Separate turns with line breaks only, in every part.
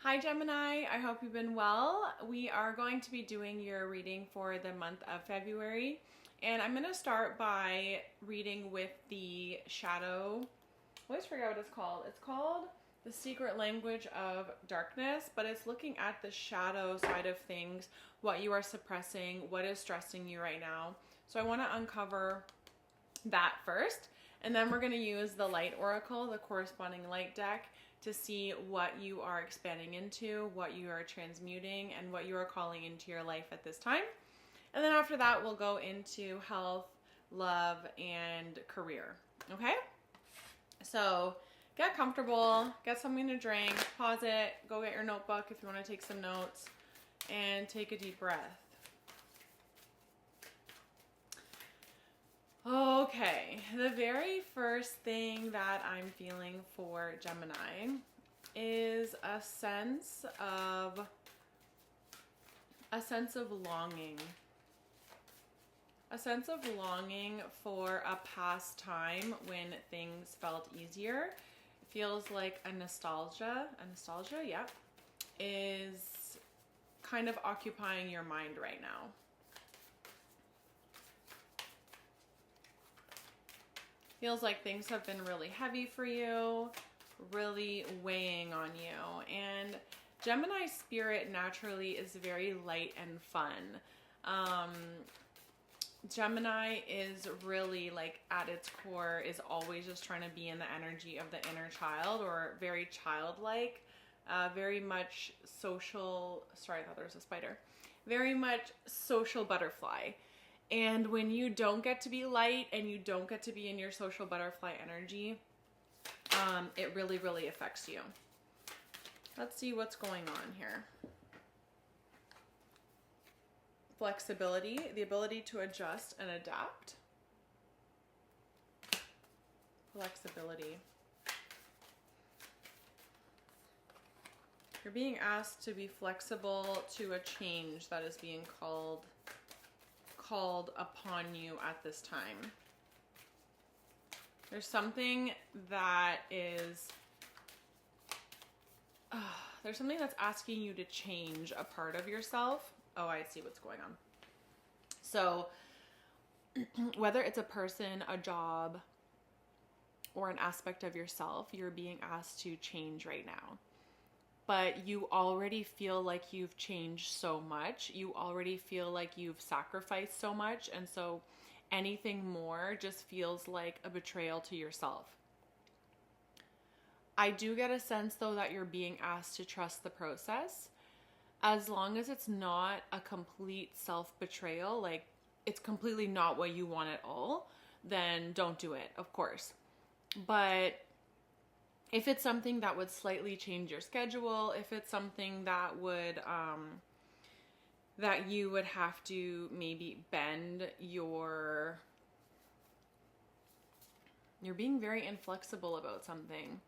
Hi Gemini, I hope you've been well. We are going to be doing your reading for the month of February, and I'm going to start by reading with the shadow. I always forget what it's called. It's called The Secret Language of Darkness, but it's looking at the shadow side of things, what you are suppressing, what is stressing you right now. So I want to uncover that first, and then we're going to use the light oracle, the corresponding light deck, to see what you are expanding into, what you are transmuting, and what you are calling into your life at this time. And then after that, we'll go into health, love, and career. Okay? So get comfortable, get something to drink, pause it, go get your notebook if you want to take some notes, and take a deep breath. Okay, the very first thing that I'm feeling for Gemini is a sense of longing. A sense of longing for a past time when things felt easier. It feels like a nostalgia, yeah, is kind of occupying your mind right now. Feels like things have been really heavy for you, really weighing on you. And Gemini spirit naturally is very light and fun. Gemini is really, like, at its core is always just trying to be in the energy of the inner child, or very childlike, very much social. Sorry, I thought there was a spider. Very much social butterfly. And when you don't get to be light and you don't get to be in your social butterfly energy, it really, really affects you. Let's see what's going on here. Flexibility, the ability to adjust and adapt. Flexibility. You're being asked to be flexible to a change that is being called upon you at this time. There's something that is there's something that's asking you to change a part of yourself. Oh, I see what's going on. So whether it's a person, a job, or an aspect of yourself, you're being asked to change right now. But you already feel like you've changed so much. You already feel like you've sacrificed so much. And so anything more just feels like a betrayal to yourself. I do get a sense, though, that you're being asked to trust the process. As long as it's not a complete self-betrayal, like it's completely not what you want at all, then don't do it, of course. But if it's something that would slightly change your schedule, if it's something that would, that you would have to maybe bend you're being very inflexible about something.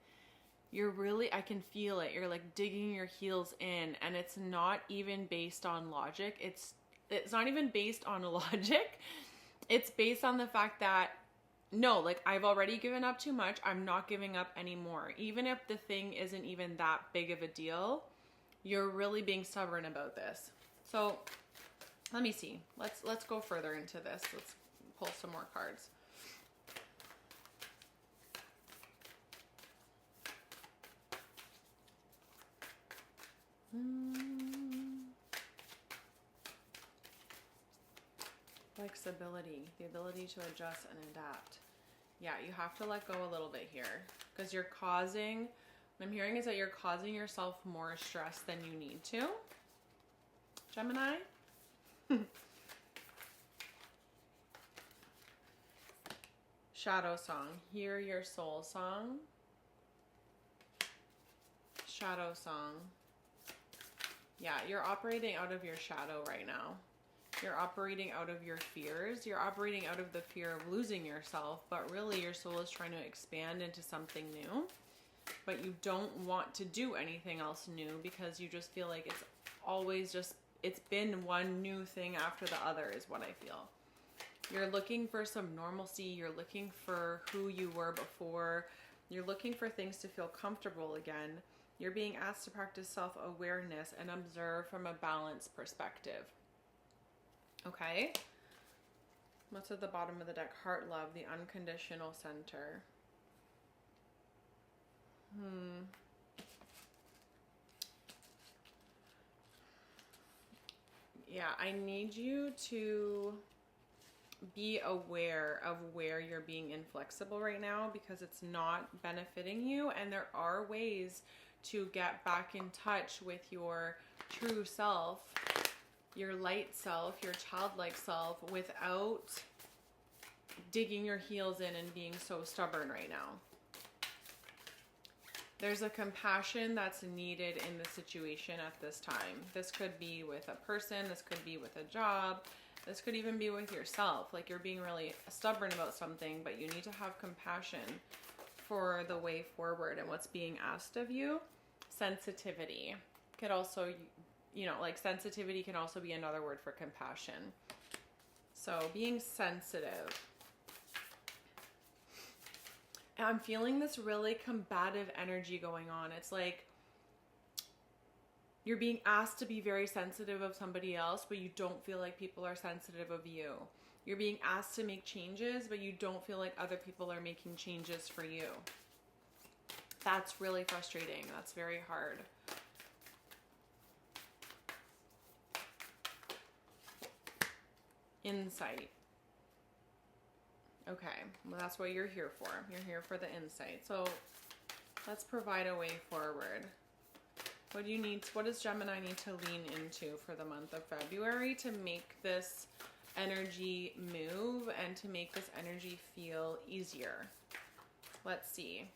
You're really, I can feel it. You're like digging your heels in, and it's not even based on logic. It's not even based on logic. It's based on the fact that no, like I've already given up too much. I'm not giving up anymore. Even if the thing isn't even that big of a deal, you're really being stubborn about this. So let me see. Let's go further into this. Let's pull some more cards. Flexibility, the ability to adjust and adapt. Yeah, you have to let go a little bit here because you're causing, what I'm hearing is that you're causing yourself more stress than you need to. Gemini? Shadow song. Hear your soul song. Shadow song. Yeah, you're operating out of your shadow right now. You're operating out of your fears. You're operating out of the fear of losing yourself, but really your soul is trying to expand into something new. But you don't want to do anything else new because you just feel like it's always just, it's been one new thing after the other is what I feel. You're looking for some normalcy. You're looking for who you were before. You're looking for things to feel comfortable again. You're being asked to practice self-awareness and observe from a balanced perspective. Okay? What's at the bottom of the deck? Heart, love, the unconditional center. Yeah, I need you to be aware of where you're being inflexible right now, because it's not benefiting you, and there are ways to get back in touch with your true self, your light self, your childlike self, without digging your heels in and being so stubborn right now. There's a compassion that's needed in the situation at this time. This could be with a person, this could be with a job, this could even be with yourself. Like, you're being really stubborn about something, but you need to have compassion for the way forward and what's being asked of you. Sensitivity could also, you know, like sensitivity can also be another word for compassion. So being sensitive. And I'm feeling this really combative energy going on. It's like you're being asked to be very sensitive of somebody else, but you don't feel like people are sensitive of you. You're being asked to make changes, but you don't feel like other people are making changes for you. That's really frustrating. That's very hard. Insight. Okay, well, that's what you're here for. You're here for the insight. So let's provide a way forward. What do you need? What does Gemini need to lean into for the month of February to make this energy move and to make this energy feel easier? Let's see.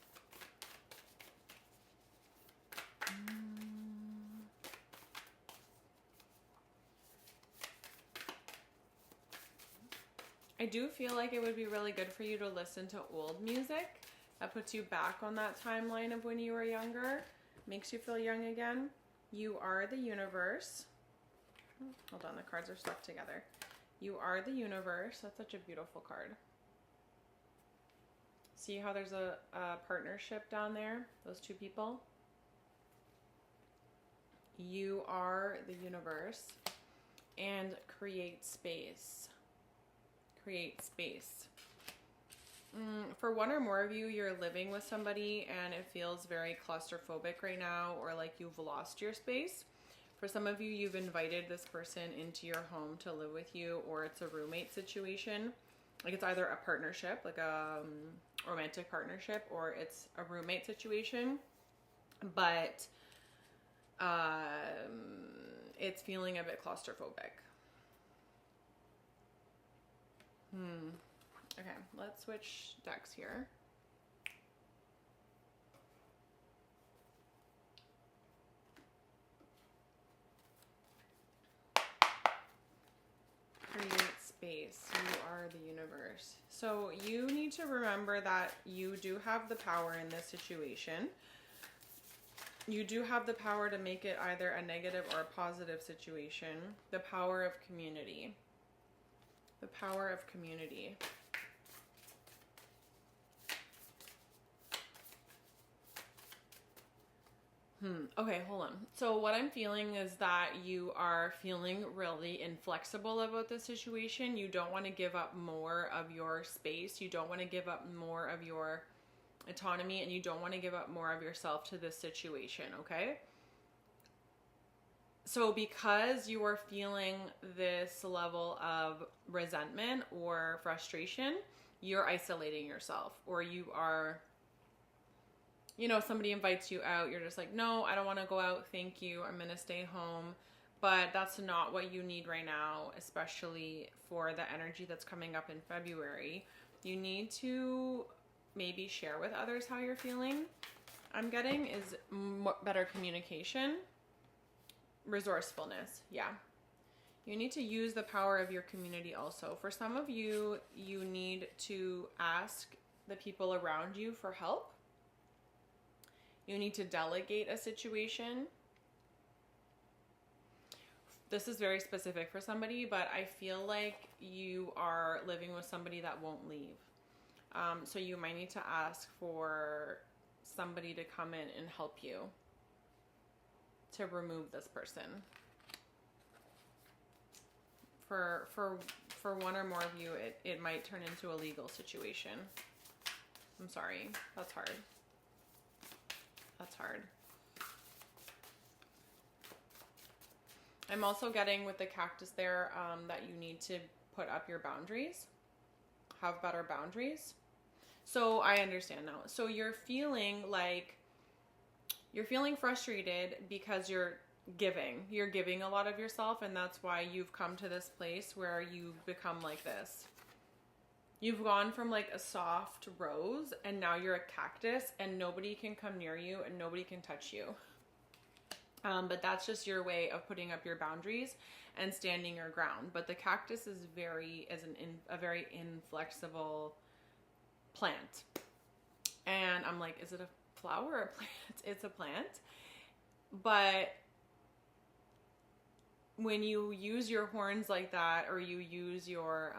I do feel like it would be really good for you to listen to old music that puts you back on that timeline of when you were younger, makes you feel young again. You are the universe. Hold on, the cards are stuck together. You are the universe. That's such a beautiful card. See how there's a partnership down there? Those two people? You are the universe, and create space. Create space. For one or more of you, you're living with somebody and it feels very claustrophobic right now, or like you've lost your space. For some of you, you've invited this person into your home to live with you, or it's a roommate situation. Like, it's either a partnership, like a romantic partnership, or it's a roommate situation, but it's feeling a bit claustrophobic. Okay, let's switch decks here. Create space. You are the universe. So you need to remember that you do have the power in this situation. You do have the power to make it either a negative or a positive situation. The power of community. The power of community. Okay, hold on. So what I'm feeling is that you are feeling really inflexible about the situation. You don't want to give up more of your space. You don't want to give up more of your autonomy, and you don't want to give up more of yourself to this situation, okay? So because you are feeling this level of resentment or frustration, you're isolating yourself, or you are, you know, somebody invites you out, you're just like, no, I don't want to go out, thank you, I'm going to stay home. But that's not what you need right now, especially for the energy that's coming up in February. You need to maybe share with others how you're feeling. I'm getting is better communication. Resourcefulness, yeah. You need to use the power of your community also. For some of you, you need to ask the people around you for help. You need to delegate a situation. This is very specific for somebody, but I feel like you are living with somebody that won't leave. So you might need to ask for somebody to come in and help you. to remove this person. For one or more of you, it might turn into a legal situation. I'm sorry. That's hard. That's hard. I'm also getting with the cactus there that you need to put up your boundaries. Have better boundaries. So I understand now. So you're feeling frustrated because you're giving a lot of yourself, and that's why you've come to this place where you've become like this. You've gone from like a soft rose and now you're a cactus, and nobody can come near you and nobody can touch you. But that's just your way of putting up your boundaries and standing your ground. But the cactus is a very inflexible plant. And I'm like, is it a flower or a plant? It's a plant. But when you use your horns like that, or you use your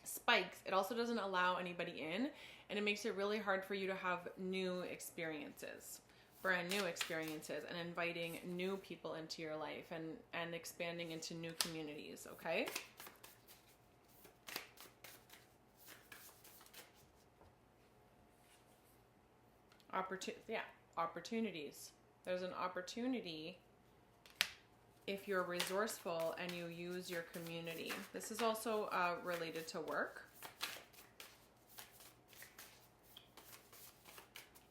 spikes, it also doesn't allow anybody in, and it makes it really hard for you to have new experiences, brand new experiences, and inviting new people into your life and expanding into new communities, okay? Opportunities. There's an opportunity if you're resourceful and you use your community. This is also related to work.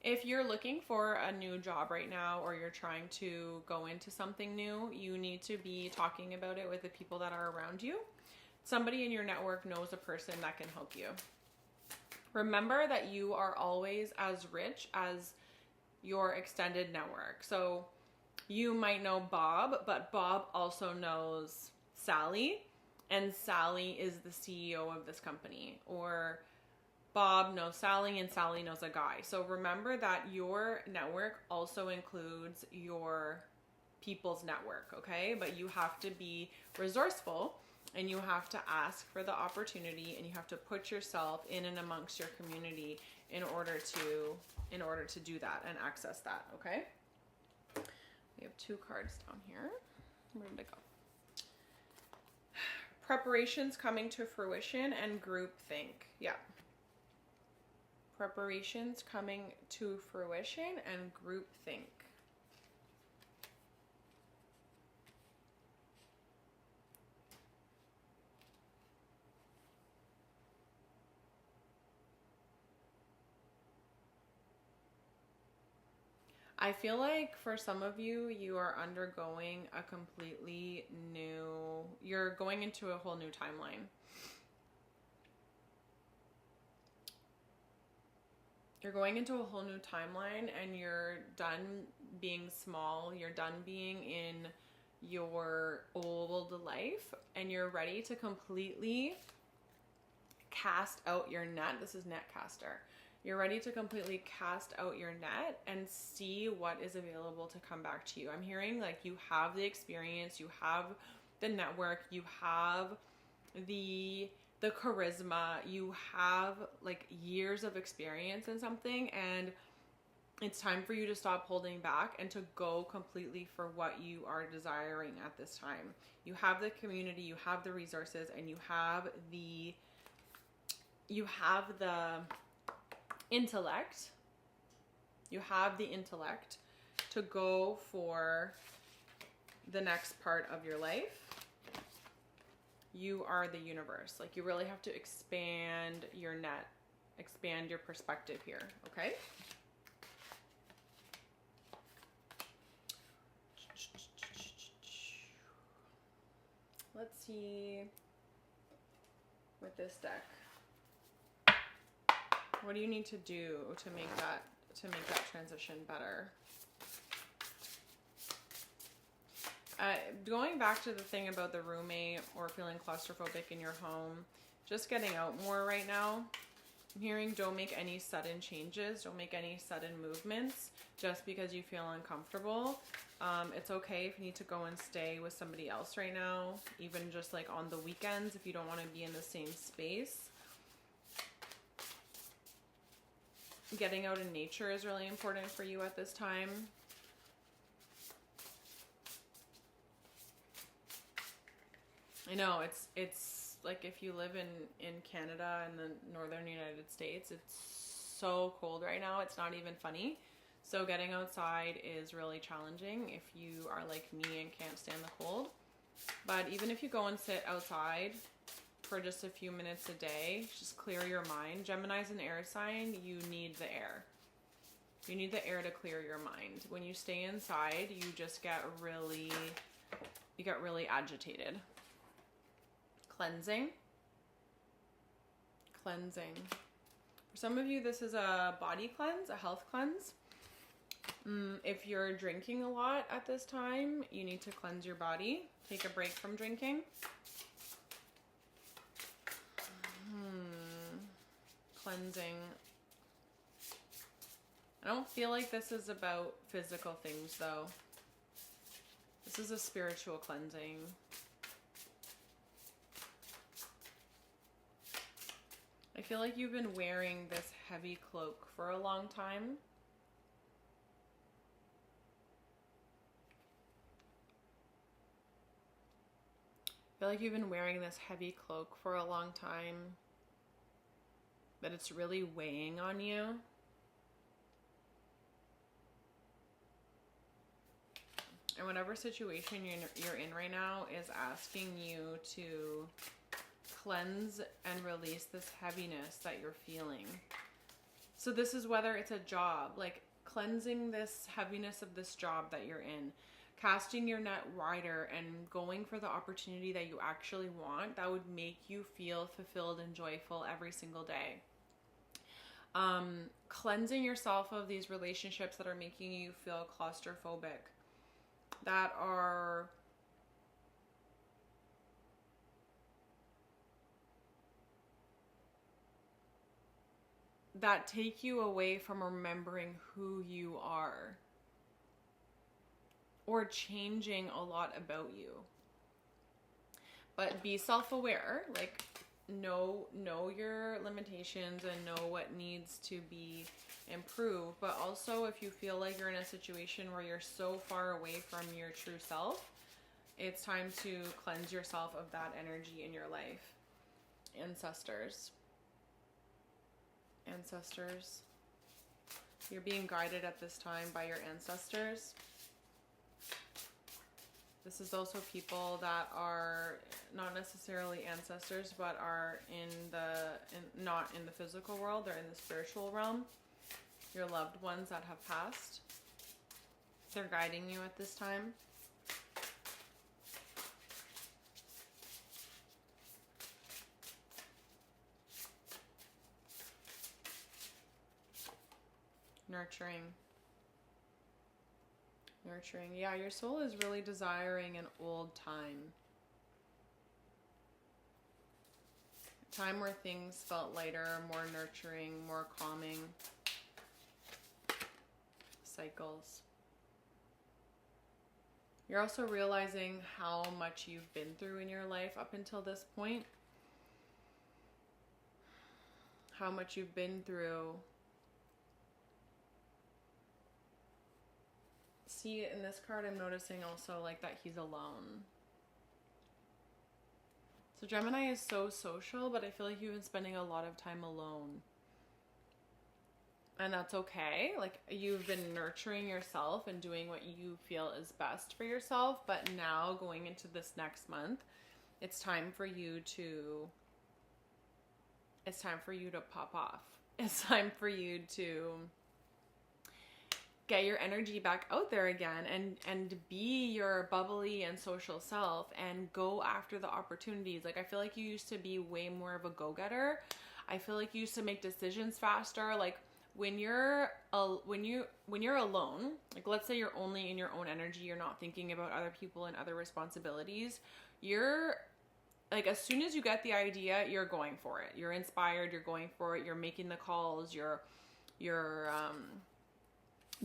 If you're looking for a new job right now, or you're trying to go into something new, you need to be talking about it with the people that are around you. Somebody in your network knows a person that can help you. Remember that you are always as rich as your extended network. So you might know Bob, but Bob also knows Sally, and Sally is the CEO of this company. Or Bob knows Sally, and Sally knows a guy. So remember that your network also includes your people's network, okay? But you have to be resourceful, and you have to ask for the opportunity, and you have to put yourself in and amongst your community in order to do that and access that, okay? We have 2 cards down here. Where did it go? Preparations coming to fruition and groupthink. Yeah. Preparations coming to fruition and groupthink. I feel like for some of you, you are undergoing a completely new, you're going into a whole new timeline. You're going into a whole new timeline, and you're done being small. You're done being in your old life, and you're ready to completely cast out your net. This is net caster. You're ready to completely cast out your net and see what is available to come back to you. I'm hearing like you have the experience, you have the network, you have the charisma, you have like years of experience in something, and it's time for you to stop holding back and to go completely for what you are desiring at this time. You have the community, you have the resources, and you have the intellect. You have the intellect to go for the next part of your life. You are the universe. Like, you really have to expand your net, expand your perspective here, okay? Let's see with this deck. What do you need to do to make that transition better? Going back to the thing about the roommate or feeling claustrophobic in your home, just getting out more right now. I'm hearing don't make any sudden changes, don't make any sudden movements just because you feel uncomfortable. It's okay if you need to go and stay with somebody else right now, even just like on the weekends if you don't want to be in the same space. Getting out in nature is really important for you at this time. I know it's like if you live in Canada and the northern United States, it's so cold right now. It's not even funny. So getting outside is really challenging if you are like me and can't stand the cold. But even if you go and sit outside for just a few minutes a day, just clear your mind. Gemini's an air sign. You need the air. You need the air to clear your mind. When you stay inside, you just get really agitated. Cleansing. For some of you, this is a body cleanse, a health cleanse. If you're drinking a lot at this time, you need to cleanse your body. Take a break from drinking. Cleansing. I don't feel like this is about physical things, though. This is a spiritual cleansing. I feel like you've been wearing this heavy cloak for a long time. I feel like you've been wearing this heavy cloak for a long time, but it's really weighing on you. And whatever situation you're in right now is asking you to cleanse and release this heaviness that you're feeling. So this is whether it's a job, like cleansing this heaviness of this job that you're in, casting your net wider and going for the opportunity that you actually want that would make you feel fulfilled and joyful every single day. Cleansing yourself of these relationships that are making you feel claustrophobic, that take you away from remembering who you are or changing a lot about you. But be self-aware, like know your limitations and know what needs to be improved. But also, if you feel like you're in a situation where you're so far away from your true self, it's time to cleanse yourself of that energy in your life. Ancestors, you're being guided at this time by your ancestors. This is also people that are not necessarily ancestors, but are not in the physical world. They're in the spiritual realm. Your loved ones that have passed. They're guiding you at this time. Nurturing. Yeah, your soul is really desiring an old time. A time where things felt lighter, more nurturing, more calming. Cycles. You're also realizing how much you've been through in your life up until this point. How much you've been through. See, in this card, I'm noticing also like that he's alone. So Gemini is so social, but I feel like you've been spending a lot of time alone. And that's okay. Like, you've been nurturing yourself and doing what you feel is best for yourself. But now, going into this next month, it's time for you to pop off. It's time for you to get your energy back out there again and be your bubbly and social self and go after the opportunities. Like, I feel like you used to be way more of a go-getter. I feel like you used to make decisions faster. Like, when you're alone, like let's say you're only in your own energy, you're not thinking about other people and other responsibilities, you're like, as soon as you get the idea, you're going for it. You're inspired, you're going for it, you're making the calls, you're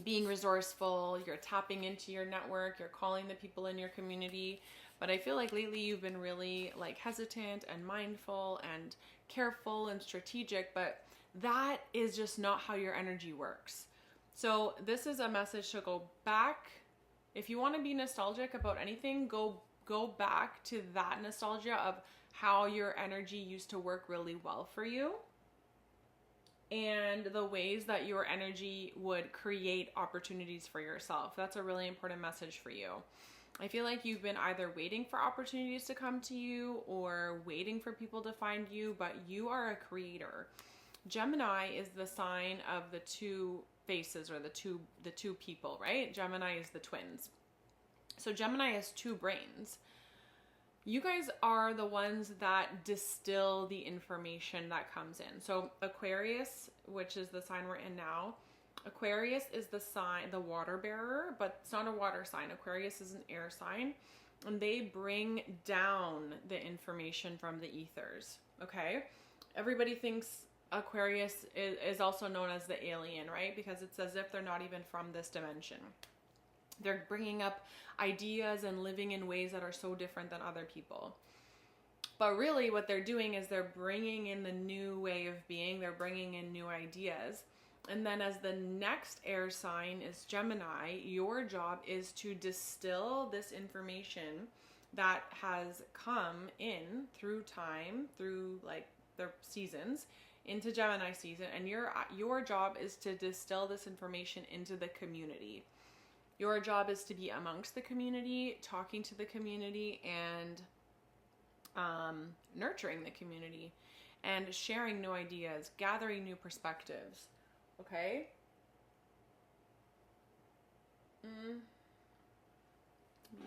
being resourceful, you're tapping into your network, you're calling the people in your community. But I feel like lately you've been really like hesitant and mindful and careful and strategic, but that is just not how your energy works. So this is a message to go back. If you want to be nostalgic about anything, go go back to that nostalgia of how your energy used to work really well for you and the ways that your energy would create opportunities for yourself. That's a really important message for you. I feel like you've been either waiting for opportunities to come to you or waiting for people to find you, but you are a creator. Gemini is the sign of the two faces, or the two people, right? Gemini is the twins. So Gemini has two brains. You guys are the ones that distill the information that comes in. So Aquarius, which is the sign we're in now, Aquarius is the sign, the water bearer, but it's not a water sign. Aquarius is an air sign, and they bring down the information from the ethers, okay? Everybody thinks Aquarius is also known as the alien, right? Because it's as if they're not even from this dimension. They're bringing up ideas and living in ways that are so different than other people. But really what they're doing is they're bringing in the new way of being. They're bringing in new ideas. And then as the next air sign is Gemini, your job is to distill this information that has come in through time, through like their seasons, into Gemini season. And your job is to distill this information into the community. Your job is to be amongst the community, talking to the community, and nurturing the community, and sharing new ideas, gathering new perspectives. Okay? Let me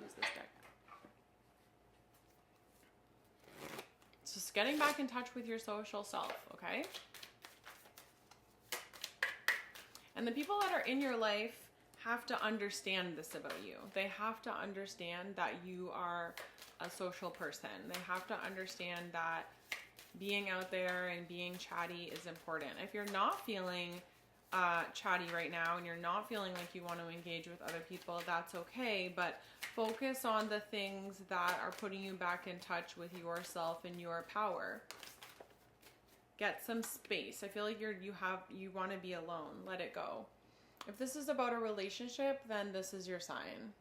use this deck. It's just getting back in touch with your social self, okay? And the people that are in your life have to understand this about you. They have to understand that you are a social person. They have to understand that being out there and being chatty is important. If you're not feeling chatty right now and you're not feeling like you want to engage with other people, that's okay, but focus on the things that are putting you back in touch with yourself and your power. Get some space. I feel like you want to be alone. Let it go. If this is about a relationship, then this is your sign.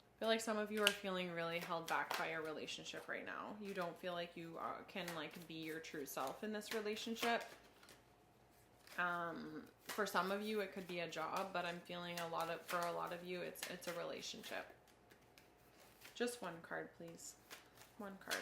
I feel like some of you are feeling really held back by a relationship right now. You don't feel like you can like be your true self in this relationship. For some of you, it could be a job, but I'm feeling for a lot of you, it's a relationship. Just one card, please. One card.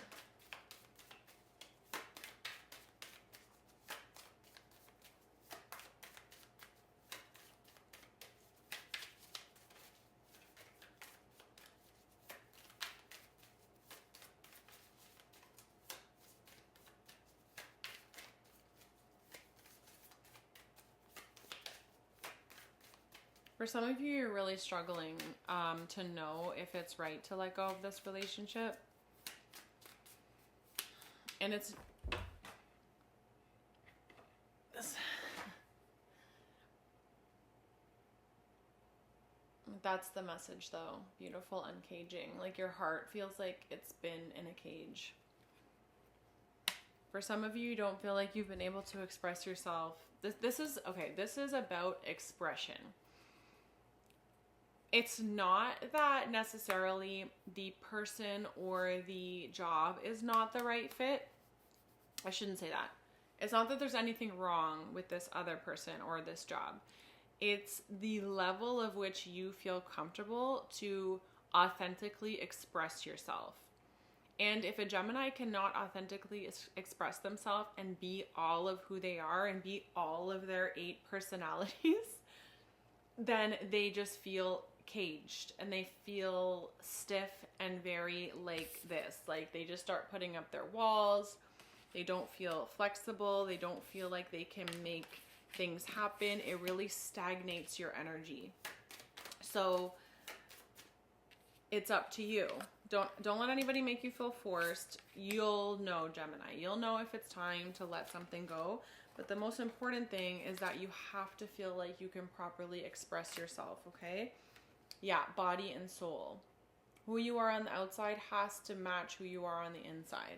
For some of you, you're really struggling to know if it's right to let go of this relationship. And that's the message though. Beautiful uncaging. Like your heart feels like it's been in a cage. For some of you, you don't feel like you've been able to express yourself. This is about expression. It's not that necessarily the person or the job is not the right fit. I shouldn't say that. It's not that there's anything wrong with this other person or this job. It's the level of which you feel comfortable to authentically express yourself. And if a Gemini cannot authentically express themselves and be all of who they are and be all of their 8 personalities, then they just feel caged and they feel stiff and very like this. Like they just start putting up their walls. They don't feel flexible. They don't feel like they can make things happen. It really stagnates your energy. So it's up to you. Don't let anybody make you feel forced. You'll know, Gemini. You'll know if it's time to let something go. But the most important thing is that you have to feel like you can properly express yourself, okay? Yeah, body and soul. Who you are on the outside has to match who you are on the inside.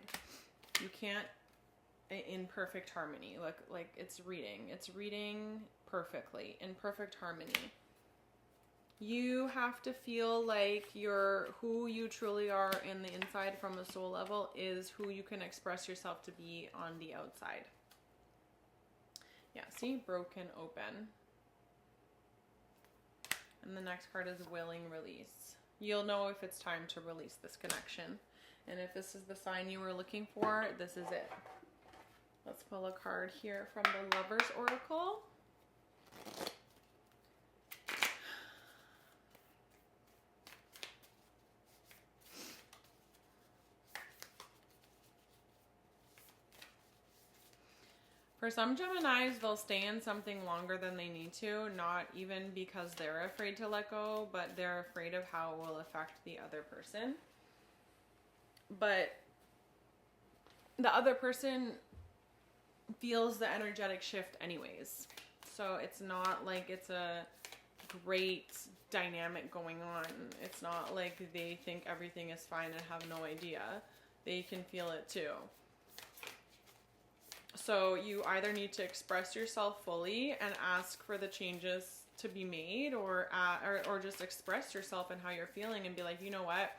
You can't in perfect harmony. Like it's reading. It's reading perfectly in perfect harmony. You have to feel like who you truly are in the inside from a soul level is who you can express yourself to be on the outside. Yeah, see? Broken open. And the next card is willing release. You'll know if it's time to release this connection. And if this is the sign you were looking for, this is it. Let's pull a card here from the Lover's Oracle. For some Geminis, they'll stay in something longer than they need to, not even because they're afraid to let go, but they're afraid of how it will affect the other person. But the other person feels the energetic shift anyways. So it's not like it's a great dynamic going on. It's not like they think everything is fine and have no idea. They can feel it too. So you either need to express yourself fully and ask for the changes to be made, or just express yourself and how you're feeling and be like, you know what?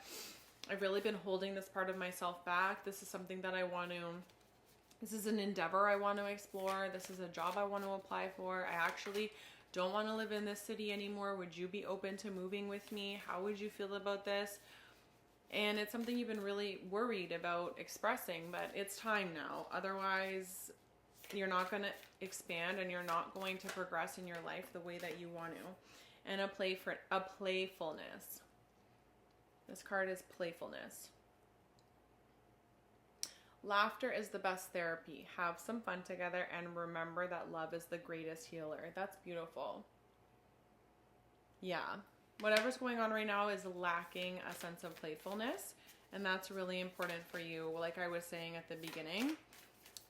I've really been holding this part of myself back. This is something that this is an endeavor I want to explore. This is a job I want to apply for. I actually don't want to live in this city anymore. Would you be open to moving with me? How would you feel about this? And it's something you've been really worried about expressing, but it's time now. Otherwise, you're not going to expand and you're not going to progress in your life the way that you want to. And a playfulness. This card is playfulness. Laughter is the best therapy. Have some fun together and remember that love is the greatest healer. That's beautiful. Yeah. Whatever's going on right now is lacking a sense of playfulness, and that's really important for you, like I was saying at the beginning,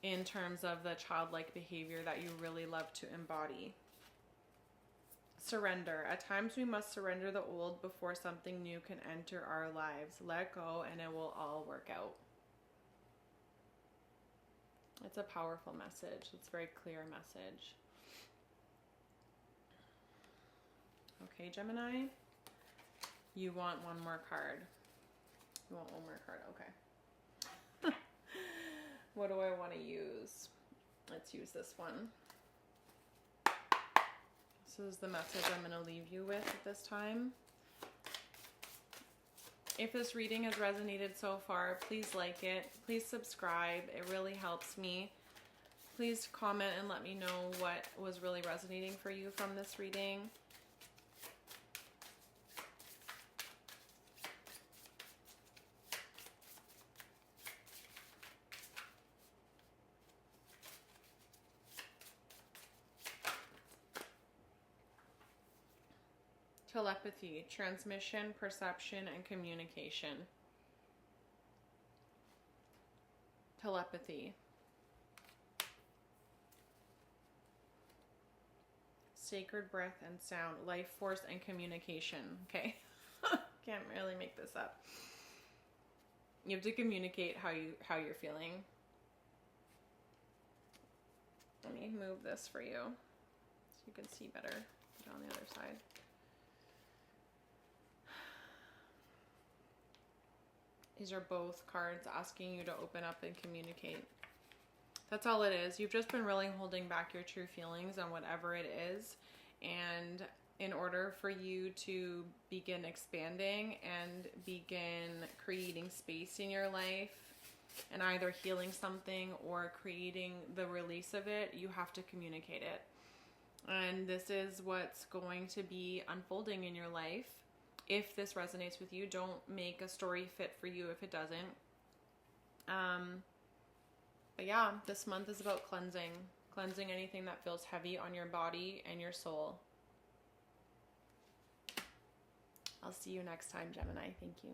in terms of the childlike behavior that you really love to embody. Surrender. At times we must surrender the old before something new can enter our lives. Let go and it will all work out. It's a powerful message. It's a very clear message. Okay, Gemini, you want one more card. You want one more card, okay. What do I want to use? Let's use this one. This is the message I'm going to leave you with at this time. If this reading has resonated so far, please like it. Please subscribe. It really helps me. Please comment and let me know what was really resonating for you from this reading. Telepathy, transmission, perception, and communication. Telepathy. Sacred breath and sound, life force, and communication. Okay. Can't really make this up. You have to communicate how you're feeling. Let me move this for you so you can see better. Put it on the other side. These are both cards asking you to open up and communicate. That's all it is. You've just been really holding back your true feelings on whatever it is. And in order for you to begin expanding and begin creating space in your life and either healing something or creating the release of it, you have to communicate it. And this is what's going to be unfolding in your life. If this resonates with you, don't make a story fit for you if it doesn't. But yeah, this month is about cleansing. Cleansing anything that feels heavy on your body and your soul. I'll see you next time, Gemini. Thank you.